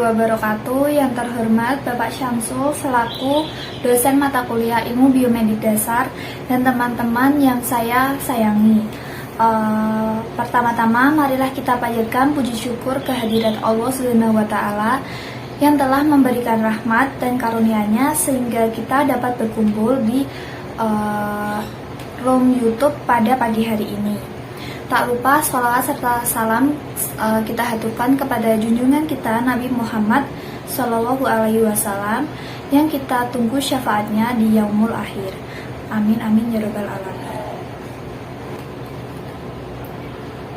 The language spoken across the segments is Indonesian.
wabarakatuh. Yang terhormat Bapak Syamsul selaku dosen mata kuliah Ilmu Biomedik Dasar dan teman-teman yang saya sayangi. Pertama-tama marilah kita panjatkan puji syukur kehadirat Allah Subhanahu wa taala yang telah memberikan rahmat dan karunia-Nya sehingga kita dapat berkumpul di room YouTube pada pagi hari ini. Tak lupa sholawat serta salam kita haturkan kepada junjungan kita Nabi Muhammad Shallallahu Alaihi Wasallam yang kita tunggu syafaatnya di yaumul akhir. Amin amin ya rabbal alamin.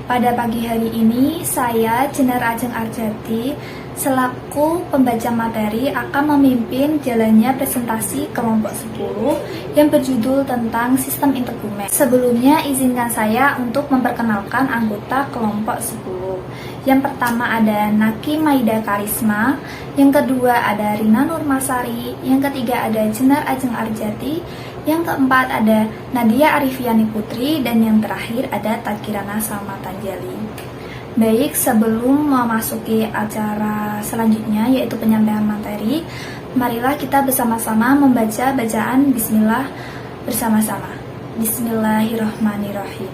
Pada pagi hari ini, saya Jenar Ajeng Arjati selaku pembaca materi akan memimpin jalannya presentasi kelompok 10 yang berjudul tentang sistem integumen. Sebelumnya, izinkan saya untuk memperkenalkan anggota kelompok 10. Yang pertama ada Naki Maida Karisma, yang kedua ada Rina Nurmasari, yang ketiga ada Jenar Ajeng Arjati, yang keempat ada Nadia Arifiani Putri, dan yang terakhir ada Tadkirana Salma Tanjali. Baik, sebelum memasuki acara selanjutnya yaitu penyampaian materi, marilah kita bersama-sama membaca bacaan Bismillah bersama-sama. Bismillahirrahmanirrahim.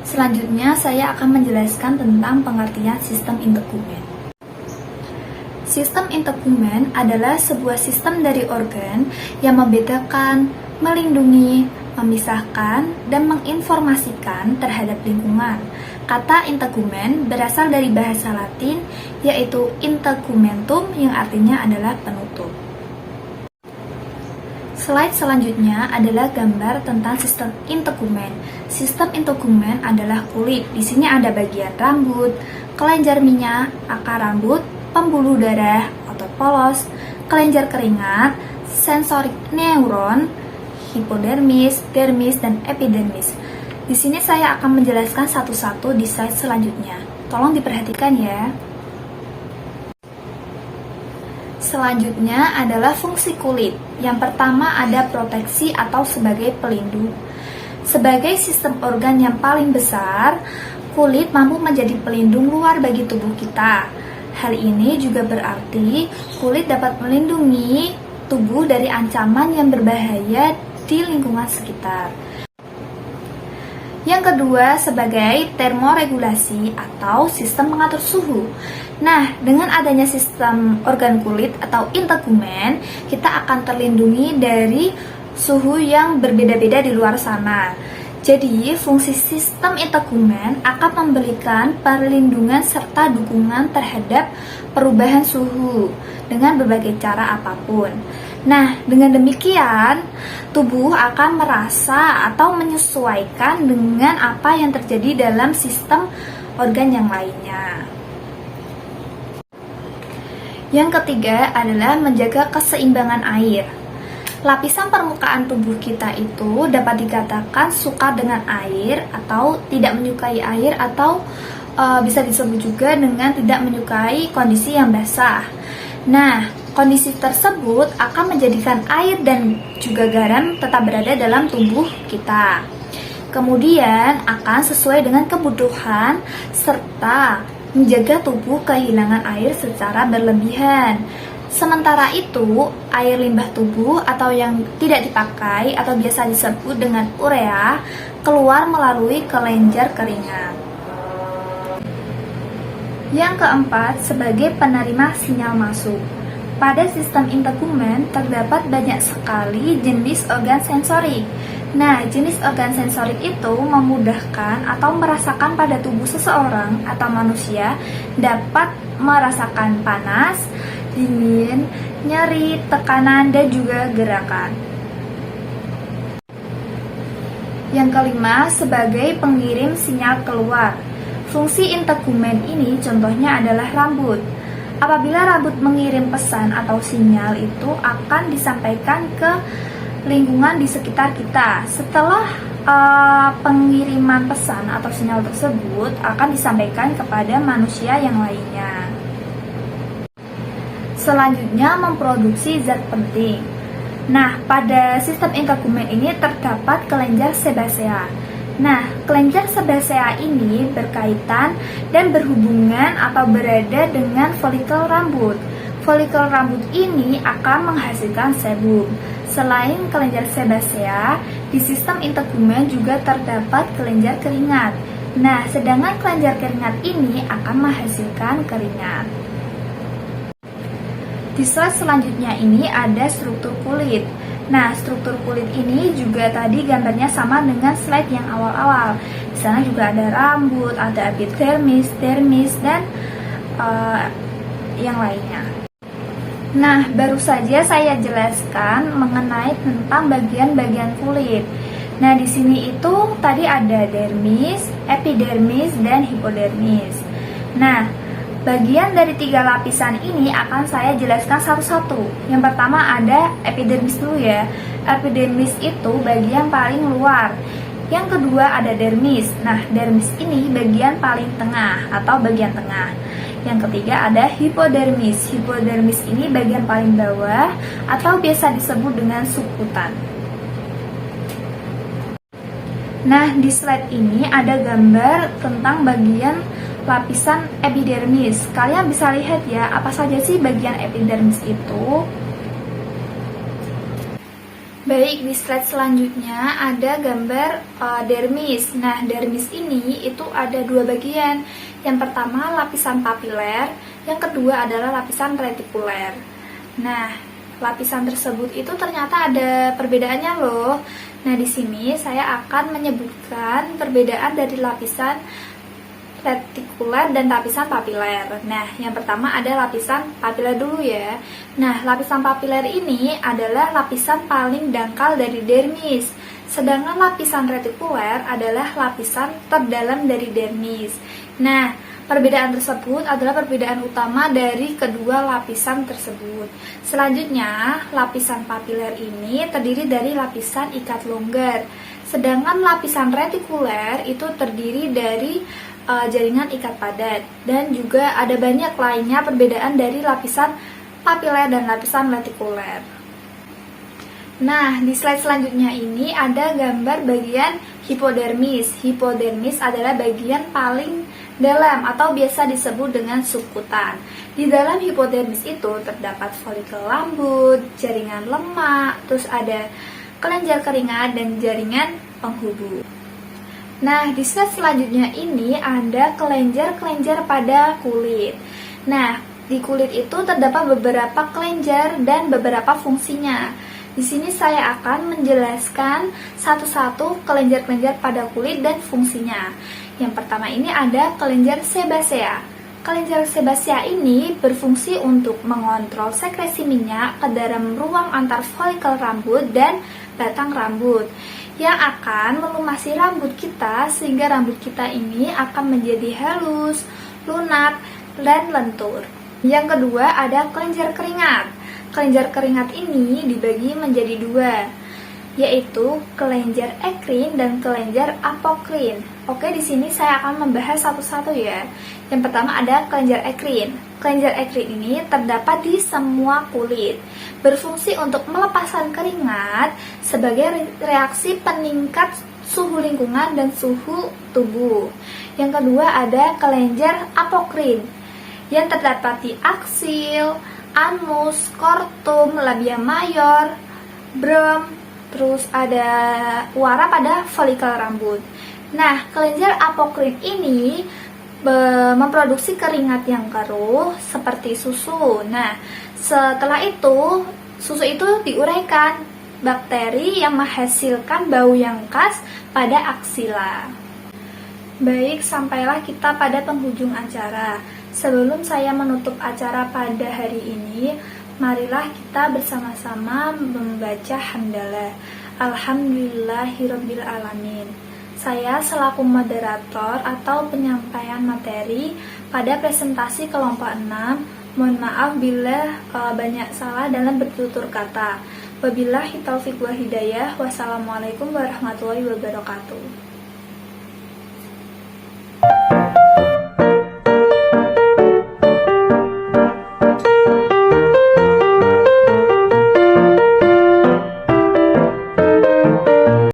Selanjutnya saya akan menjelaskan tentang pengertian sistem integumen. Sistem integumen adalah sebuah sistem dari organ yang membedakan, melindungi, memisahkan, dan menginformasikan terhadap lingkungan. Kata integumen berasal dari bahasa Latin, yaitu integumentum yang artinya adalah penutup. Slide selanjutnya adalah gambar tentang sistem integumen. Sistem integumen adalah kulit. Di sini ada bagian rambut, kelenjar minyak, akar rambut, pembuluh darah, otot polos, kelenjar keringat, sensorik neuron, hipodermis, dermis, dan epidermis. Di sini saya akan menjelaskan satu-satu di slide selanjutnya. Tolong diperhatikan ya. Selanjutnya adalah fungsi kulit. Yang pertama ada proteksi atau sebagai pelindung. Sebagai sistem organ yang paling besar, kulit mampu menjadi pelindung luar bagi tubuh kita. Hal ini juga berarti kulit dapat melindungi tubuh dari ancaman yang berbahaya di lingkungan sekitar. Yang kedua, sebagai termoregulasi atau sistem mengatur suhu. Nah, dengan adanya sistem organ kulit atau integumen, kita akan terlindungi dari suhu yang berbeda-beda di luar sana. Jadi, fungsi sistem integumen akan memberikan perlindungan serta dukungan terhadap perubahan suhu dengan berbagai cara apapun. Nah, dengan demikian, tubuh akan merasa atau menyesuaikan dengan apa yang terjadi dalam sistem organ yang lainnya. Yang ketiga adalah menjaga keseimbangan air. Lapisan permukaan tubuh kita itu dapat dikatakan suka dengan air atau tidak menyukai air, atau bisa disebut juga dengan tidak menyukai kondisi yang basah. Nah, kondisi tersebut akan menjadikan air dan juga garam tetap berada dalam tubuh kita. Kemudian akan sesuai dengan kebutuhan serta menjaga tubuh kehilangan air secara berlebihan. Sementara itu, air limbah tubuh atau yang tidak dipakai atau biasa disebut dengan urea keluar melalui kelenjar keringat. Yang keempat, sebagai penerima sinyal masuk. Pada sistem integumen terdapat banyak sekali jenis organ sensorik. Nah, jenis organ sensorik itu memudahkan atau merasakan pada tubuh seseorang atau manusia dapat merasakan panas, dingin, nyeri, tekanan, dan juga gerakan. Yang kelima, sebagai pengirim sinyal keluar. Fungsi integumen ini contohnya adalah rambut. Apabila rambut mengirim pesan atau sinyal, itu akan disampaikan ke lingkungan di sekitar kita. Setelah pengiriman pesan atau sinyal tersebut akan disampaikan kepada manusia yang lainnya. Selanjutnya, memproduksi zat penting. Nah, pada sistem integumen ini terdapat kelenjar sebasea. Nah, kelenjar sebasea ini berkaitan dan berhubungan atau berada dengan folikel rambut. Folikel rambut ini akan menghasilkan sebum. Selain kelenjar sebasea, di sistem integumen juga terdapat kelenjar keringat. Nah, sedangkan kelenjar keringat ini akan menghasilkan keringat. Di slide selanjutnya ini ada struktur kulit. Nah, struktur kulit ini juga tadi gambarnya sama dengan slide yang awal-awal. Di sana juga ada rambut, ada epidermis, dermis, dan yang lainnya. Nah, baru saja saya jelaskan mengenai tentang bagian-bagian kulit. Nah, di sini itu tadi ada dermis, epidermis, dan hipodermis. Nah, bagian dari 3 lapisan ini akan saya jelaskan satu-satu. Yang pertama ada epidermis dulu ya. Epidermis itu bagian paling luar. Yang kedua ada dermis. Nah, dermis ini bagian paling tengah atau bagian tengah. Yang ketiga ada hipodermis. Hipodermis ini bagian paling bawah atau biasa disebut dengan subkutan. Nah, di slide ini ada gambar tentang bagian lapisan epidermis. Kalian bisa lihat ya, apa saja sih bagian epidermis itu? Baik, di slide selanjutnya ada gambar dermis. Nah, dermis ini itu ada 2 bagian. Yang pertama lapisan papiler, yang kedua adalah lapisan retikuler. Nah, lapisan tersebut itu ternyata ada perbedaannya loh. Nah, di sini saya akan menyebutkan perbedaan dari lapisan retikuler dan lapisan papiler. Nah, yang pertama ada lapisan papiler dulu ya. Nah, lapisan papiler ini adalah lapisan paling dangkal dari dermis. Sedangkan lapisan retikuler adalah lapisan terdalam dari dermis. Nah, perbedaan tersebut adalah perbedaan utama dari kedua lapisan tersebut. Selanjutnya, lapisan papiler ini terdiri dari lapisan ikat longgar. Sedangkan lapisan retikuler itu terdiri dari jaringan ikat padat. Dan juga ada banyak lainnya perbedaan dari lapisan papiler dan lapisan retikuler. Nah, di slide selanjutnya ini ada gambar bagian hipodermis. Hipodermis adalah bagian paling dalam atau biasa disebut dengan subkutan. Di dalam hipodermis itu terdapat folikel rambut, jaringan lemak, terus ada kelenjar keringat dan jaringan penghubung. Nah, di slide selanjutnya ini ada kelenjar-kelenjar pada kulit. Nah, di kulit itu terdapat beberapa kelenjar dan beberapa fungsinya. Di sini saya akan menjelaskan satu-satu kelenjar-kelenjar pada kulit dan fungsinya. Yang pertama ini ada kelenjar sebasea. Kelenjar sebasea ini berfungsi untuk mengontrol sekresi minyak ke dalam ruang antar folikel rambut dan batang rambut, yang akan melumasi rambut kita sehingga rambut kita ini akan menjadi halus, lunak, dan lentur. Yang kedua ada kelenjar keringat. Kelenjar keringat ini dibagi menjadi 2, yaitu kelenjar ekrin dan kelenjar apokrin. Oke, di sini saya akan membahas satu-satu ya. Yang pertama ada kelenjar ekrin. Kelenjar ekrin ini terdapat di semua kulit, berfungsi untuk melepaskan keringat sebagai reaksi peningkat suhu lingkungan dan suhu tubuh. Yang kedua ada kelenjar apokrin yang terdapat di aksil, anus, kortum, labia mayor, brum, terus ada uara pada folikel rambut. Nah, kelenjar apokrin ini memproduksi keringat yang keruh seperti susu. Nah, setelah itu susu itu diuraikan bakteri yang menghasilkan bau yang khas pada aksila. Baik, sampailah kita pada penghujung acara. Sebelum saya menutup acara pada hari ini, marilah kita bersama-sama membaca hamdalah. Alhamdulillahirabbil alamin. Saya selaku moderator atau penyampaian materi pada presentasi kelompok 6, mohon maaf bila banyak salah dalam bertutur kata. Wabillahi taufiq wa hidayah. Wassalamualaikum warahmatullahi wabarakatuh.